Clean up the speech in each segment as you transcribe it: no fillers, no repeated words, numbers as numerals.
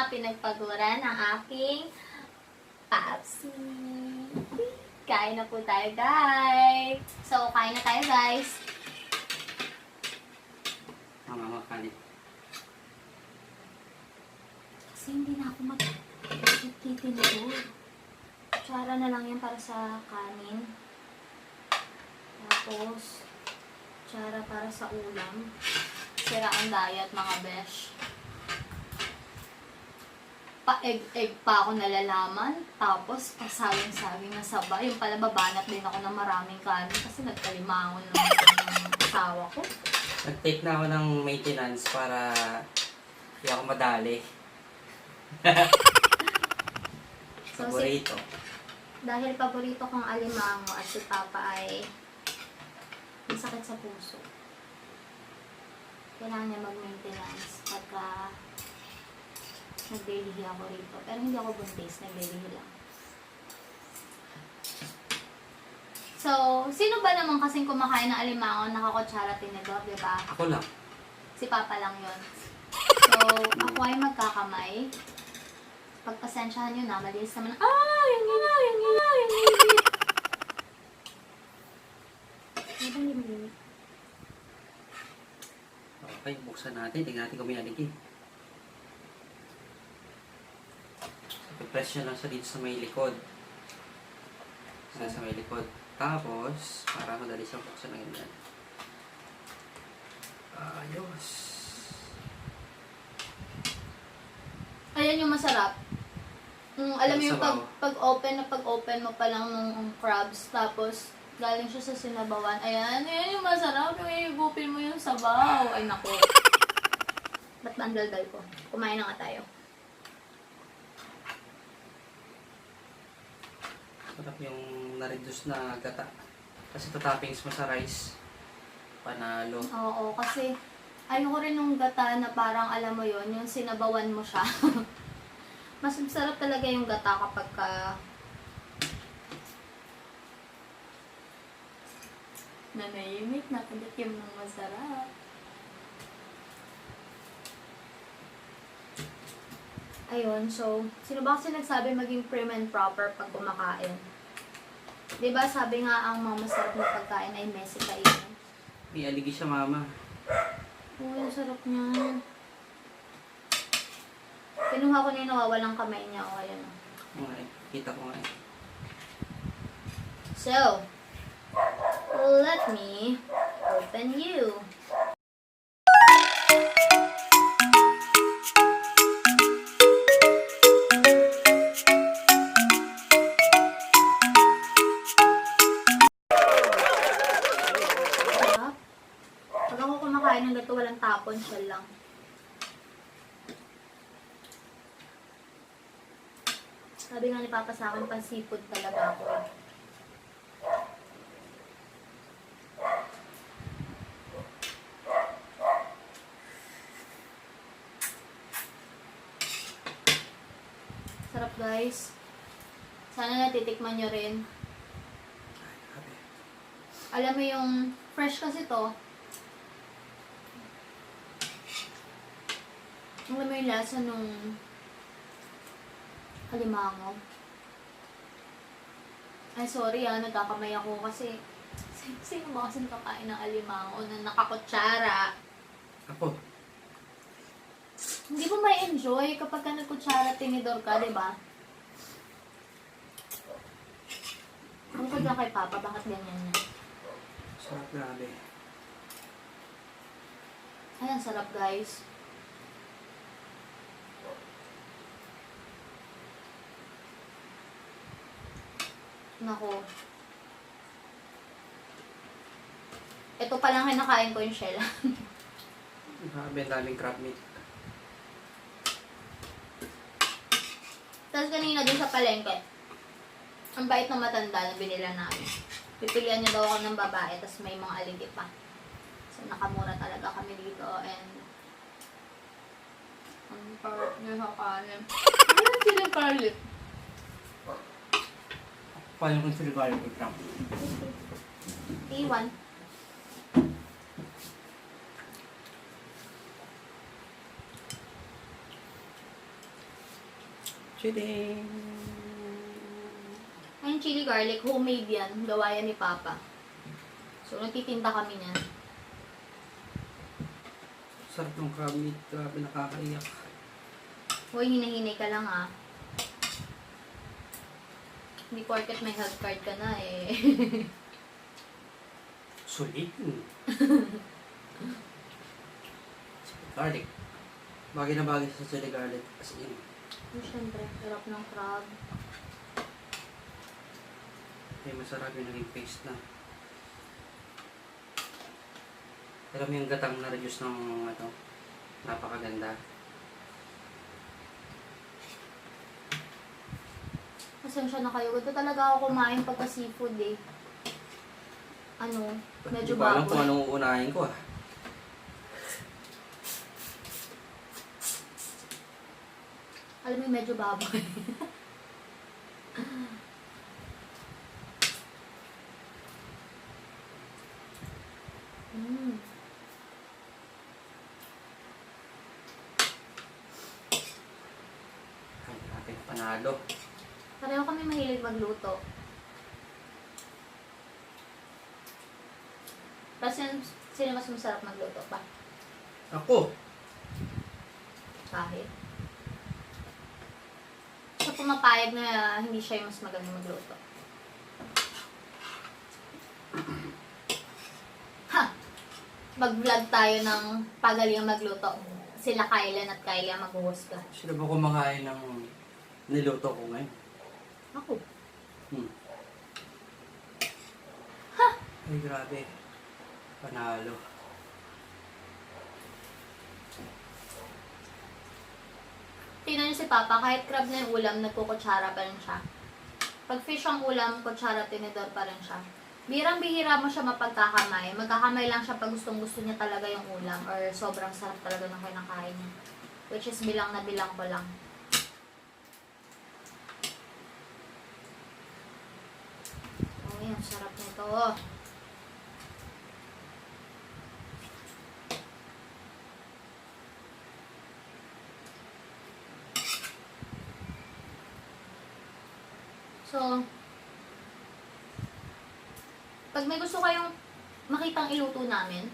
pinagpaguran ng aking Papsi. Kain na po tayo, guys. So, kain na tayo, guys. Mga kanin. Kasi hindi na ako mag-kitin ito. Kutsara na lang yan para sa kanin. Tapos, kutsara para sa ulam. Sira ang diet, mga besh. Pa-egg-egg pa ako nalalaman. Tapos, pasawing-sawing na saba. Yung pala, babanat din ako ng maraming kanin kasi nagkalimangon naman ng asawa ko. Nag-take na ako ng maintenance para hindi ako madali. Paborito. Dahil paborito kong alimango at si Papa ay may sakit sa puso. Kailangan niya mag-maintenance pagka nag-daily ako rito. Pero hindi ako buntis, nag-daily lang. So, sino ba naman kasing kumakain ng alimango nakakutsara tinidor, di ba? Ako lang. Si Papa lang yon. So, ako ay magkakamay. Pagpasensyahan nyo na, malinis naman. Yan gina. Ano bang limit? Okay, buksan natin. Tingnan natin kung may aligi. Press nyo lang sa dito sa may likod. Sa may likod. Tapos, para madali siyang buksan na ganyan. Ayos. Ayan yung masarap. Alam mo yung pag-open mo pa lang ng crabs, tapos galing siya sa sinabawan. Ayan yung masarap. Yung ihigupin mo yung sabaw. Ay, naku. Ba't ba ang daldal ko? Kumain na nga tayo. Sarap yung na-reduce na gata. Kasi toppings mo sa rice. Panalo. Oo, kasi ayoko rin nung gata na parang alam mo yon yung sinabawan mo siya. Mas masarap talaga yung gata kapag nanayimik, nakadakim ng masarap. Ayun, so, sino ba kasi nagsabi maging prim and proper pag kumakain? Diba, sabi nga ang mga masarap na pagkain ay messy kainin. May aligi siya, mama. Uy, ang sarap niya. Kinuha ko na yung nawawalang kamay niya. O, ayan o. Okay, kita ko nga. So, let me open you. Pag ako kumakain ng gato, walang tapon, siya lang. Sabi nga ni Papa sa akin, pansipod talaga ako eh. Sarap, guys. Sana natitikman nyo rin. Alam mo yung fresh kasi to. Alam mo yung lasa nung alimango. Ay, sorry nagkakamay ako kasi sino ba kasi nakakain ng alimango na nakakutsara? Ako. Hindi mo may enjoy kapag ka nagkutsara tinidor ka, diba? Ang lang kay Papa, bakit ganyan niya? Sarap, grabe. Ayan, sarap, guys. Nako. Ito pa lang kinakain ko yung shell. Grabe, ang daming crab meat. Tapos kanina dun sa palengke, ang bait ng matanda na binila namin. Pipilian niya daw ako ng babae, tapos may mga aligi pa. So, nakamura talaga kami dito, and ang parang niya sa kanin. Ano sila garlic? Paano kung sila garlic with crab? Iwan. Chili. Ayun, chili garlic, homemade yan. Gawa yan ni Papa. So, nagtitinda kami niyan. Sarap ng crab meat. Grabe, nakakaiyak. Hoy, hinahinay ka lang ah. Hindi porket may health card ka na eh. Sulit. Garlic. Bagay na bagay sa chili garlic. As in. Oh, syempre, sarap ng crab. Ay, masarap yung naging paste na. Alam mo yung gatang na reduce ng ano, napakaganda. Pasensya na kayo. Ganito talaga ako kumain pagka seafood eh. Ano, medyo Hindi ko alam kung baboy. anong uunahin ko ah. Alam mo yung medyo baboy. Mm. Ay, grabe, panalo. Pareho kami mahilig magluto. Kasi sino mas masarap magluto pa? Ako! Kahit. Siya pumapayag na hindi siya yung mas magaling magluto. Ha! Mag-vlog tayo ng pagaling magluto. Sila Cailen at Cailey ang maghuhusga. Sino ba kumakain ng niluto ko ngayon? Ako. Ha! Ay, grabe. Panalo. Tingnan niyo si Papa, kahit crab na yung ulam, nagkukutsara pa rin siya. Pag fish ang ulam, kutsara, tinidor pa rin siya. Birang-bihira mo siya mapagkakamay. Magkakamay lang siya pag gustong-gusto niya talaga yung ulam or sobrang sarap talaga ng kinakain niya. Which is bilang na bilang ko lang. Oh, yan. Sarap nito. So, pag may gusto kayong makitang iluto namin,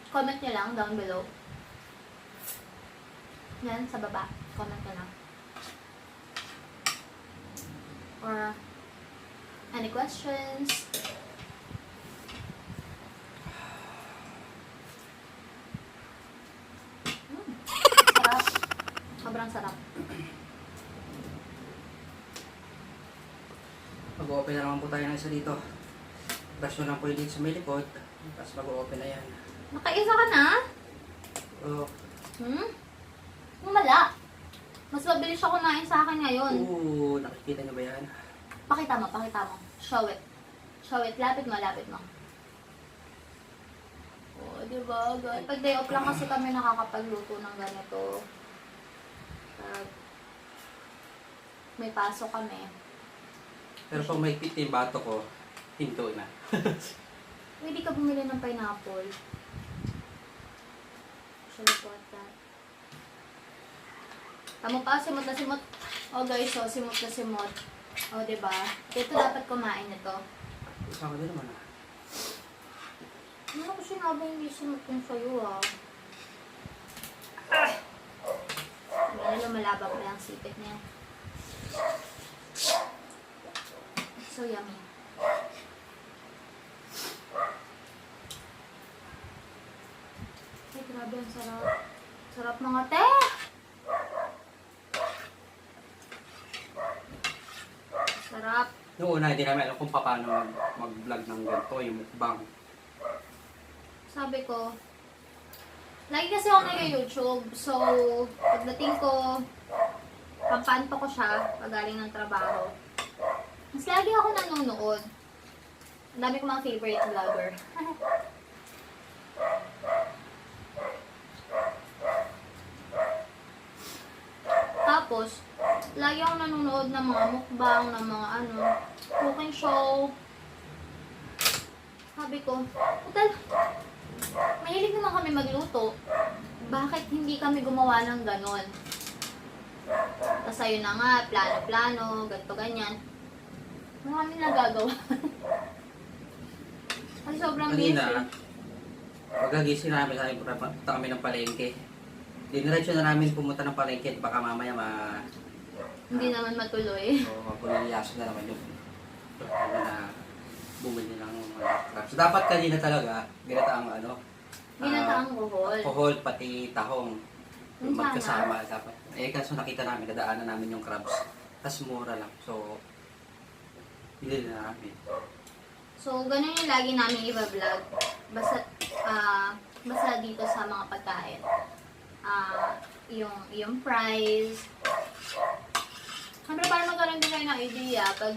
comment nyo lang down below. Yan, sa baba. Comment nyo lang. Or, any questions? Sarap. Sobrang sarap. Mag-open na naman po tayo ng isa dito. Brush nyo lang po yung dito sa may likod. Tapos mag-open na yan. Nakaisa ka na? Oh, Lumala. Mas mabilis siya kumain sa akin ngayon. nakikita nyo ba yan? Pakita mo, pakita mo. Show it. Show it. Lapit mo, lapit mo. Oh, diba? Pag day off lang kasi kami nakakapagluto ng ganito. Pag may pasok kami. Pero pag may pit yung bato ko, hinto na. Pwede ka bumili ng pineapple. Should I put that? Tama pa, simot na simot. Oh guys, so simot na simot. Oh, diba? Ito dapat kumain nito. Isa ka din naman ah. Ano ko sinabi hindi simot yung sa'yo ah. Hindi na lumalaba pa yung sipit niya. So yummy. Ay, grabe, ang sarap. Sarap mga te! Sarap. Noong una, hindi namin alam kung paano mag-vlog ng ganito, yung mukbang. Sabi ko, lagi kasi ako nag-YouTube. So, pagdating ko, pampanto ko siya pag galing ng trabaho. Mas lagi ako nanonood. Ang dami ko mga favorite vlogger. Tapos, lagi ako nanonood ng mga mukbang, ng mga cooking show. Sabi ko, total, mahilig naman kami magluto. Bakit hindi kami gumawa ng ganon? Tapos ayun na nga, plano-plano, ganito ganyan. Marami nagagawa. Kasi sobrang busy. Kanina, pagkagising namin, sabi ko, punta kami ng palengke. Diniretso na namin pumunta ng palengke at baka mamaya Hindi naman matuloy. mapuliliyaso na naman yung na bumili ng mga crabs. So, dapat kanina talaga, ginataang Ginataang kuhol. kuhol pati tahong. Yung Magkasama dapat. Kaso nakita namin, nadaanan namin yung crabs. Tapos mura lang. So, bilhin na namin. So, ganun yung lagi namin i-vlog. Basta dito sa mga pagkain. Yung price. Siyempre, para magkaroon din kayo ng idea, pag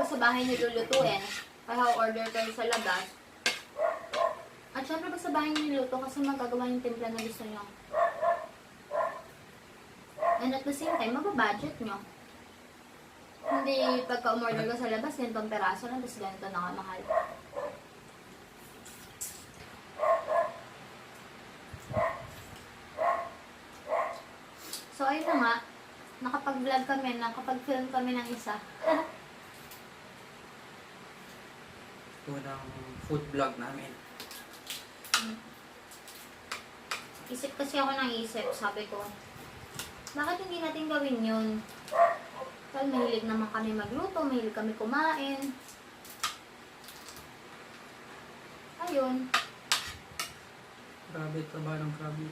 sa bahay niyo lulutuin, kaya order kayo sa labas. At siyempre, pag sa bahay niyo niluto, kasi magagawa yung timpla na gusto niyo. And at the same time, mababudget nyo. Hindi pagka umorder ka sa labas, ganitong peraso lang, tapos ganito nakamahal. So, ayun na nga. Nakapag-vlog kami, nakapag-film kami ng isa. Ito ng food vlog namin. Isip kasi ako ng isip, sabi ko, bakit hindi natin gawin yun? Dahil mahilig naman kami magluto, mahilig kami kumain. Ayun. Grabe, trabaho ng grabe.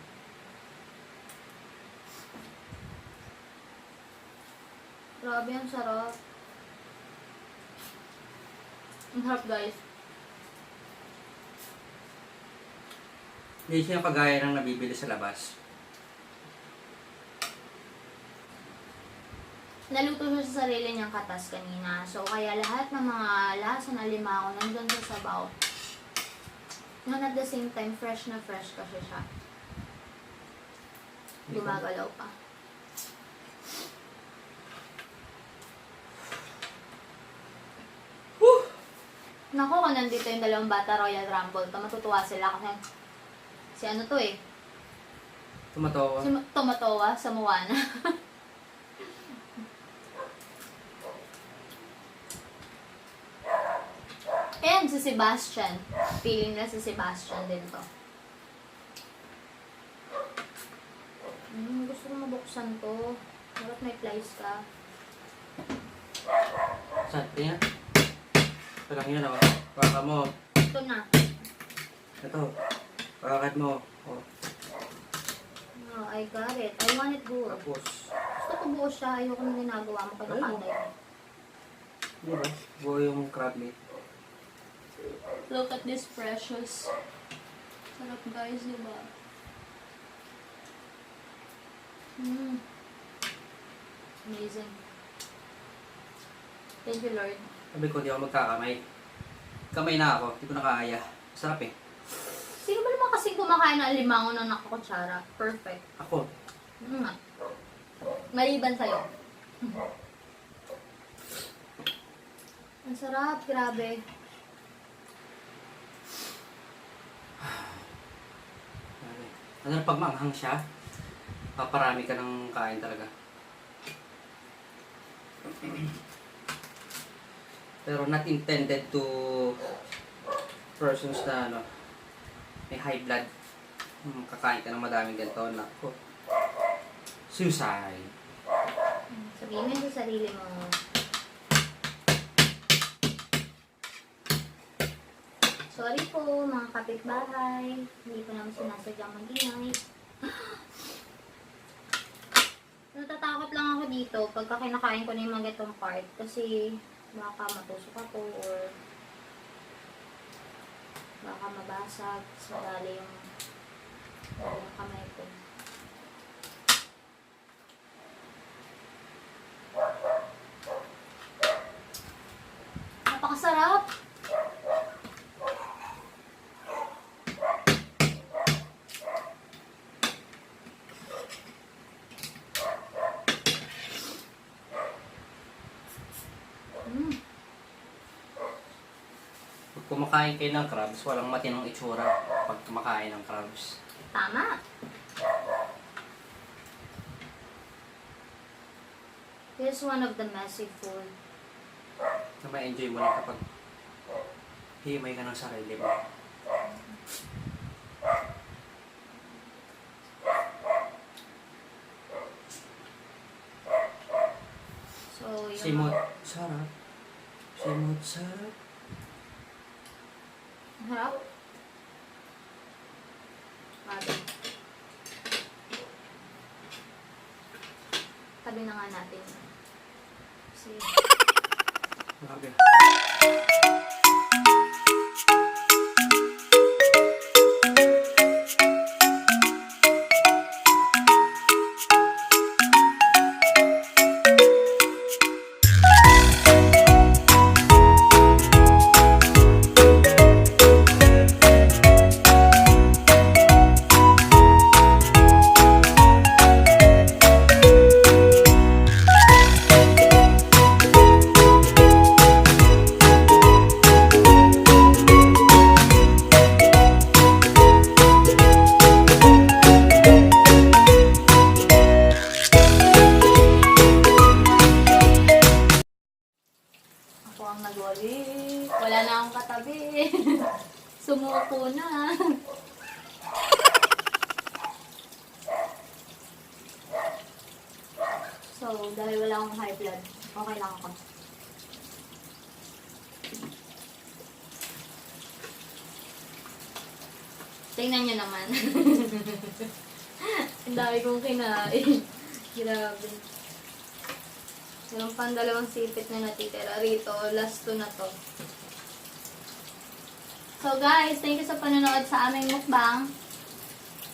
Grabe, ang sarap. Ang sarap, guys. Hindi siya kagaya ng nabibili sa labas. Naluto siya sa sarili niyang katas kanina. So, kaya lahat ng mga lasa na alimango nandun sa sabaw. And at the same time, fresh na fresh kasi siya. Gumagalaw pa. Naku, kung nandito yung dalawang bata Royal Rumble, matutuwa sila kasi si ano to eh. Tumatawa. Si Tomatowa sa Moana. And si Sebastian. Feeling na si Sebastian din to. Gusto ko mabuksan to. Dapat may plies ka. Saan? Tingnan. Ito lang yun, baka mo. Ito na. Ito. Bakit mo. Oh. Oh, I got it. I want it buo. Tapos. Gusto ko buo siya. Ayoko na ginagawa mo kada-kada. Diba? Buo yung crab meat. Look at this precious. Sarap guys, diba? Amazing. Thank you, Lord. Sabi ko, di ako magkakamay. Kamay na ako. Di ko na kaya. Sarap eh. Sino ba naman kasing kumakain ng alimango na nakakutsara? Perfect. Ako. Nga. Maliban sa'yo. Ang sarap, grabe. Ano pag maanghang siya, paparami ka ng kain talaga. Pero not intended to persons na may high blood. Kakain ka ng madaming ganito. Nako. Suicide. Sabihin mo sa sarili mo. Sorry po, mga kapitbahay. Hindi ko naman sinasadyang mag-ingay. Natatakot lang ako dito pagka kinakain ko na yung mga itong part. Kasi baka matusok ako or baka mabasag. Madali yung kamay ko. Napakasarap! Pag kumakain kayo ng crabs, walang matinong itsura pag kumakain ng crabs. Tama! This is one of the messy food. Na may enjoy mo lang kapag himay ka ng sarili mo. So, yung... Simot, sarap. Simot, sarap. Harap. Grabe. Tabi na nga natin. See. Grabe. Ako ang nagwali. Wala na akong katabi. Sumuko na. So, dahil wala akong high blood, okay lang ako. Tingnan nyo naman. Ang dami kong kinain. Grabe. Meron pang 2 sipit na natitira rito. Last 2 na to. So guys, thank you sa panonood sa aming mukbang.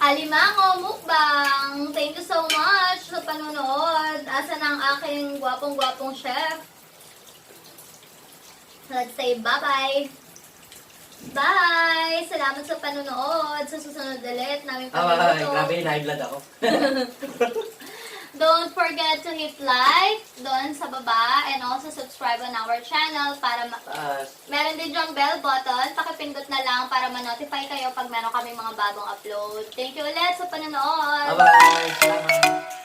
Alimango mukbang! Thank you so much sa panonood. Asa na ang aking gwapong-gwapong chef? Let's say bye-bye! Bye! Salamat sa panonood. Sa susunod ulit namin panonood. Grabe, high blood ako. Don't forget to hit like doon sa baba and also subscribe on our channel para meron din yung bell button. Pakipindot na lang para ma-notify kayo pag meron kaming mga bagong upload. Thank you ulit sa panonood! Bye-bye! Salamat!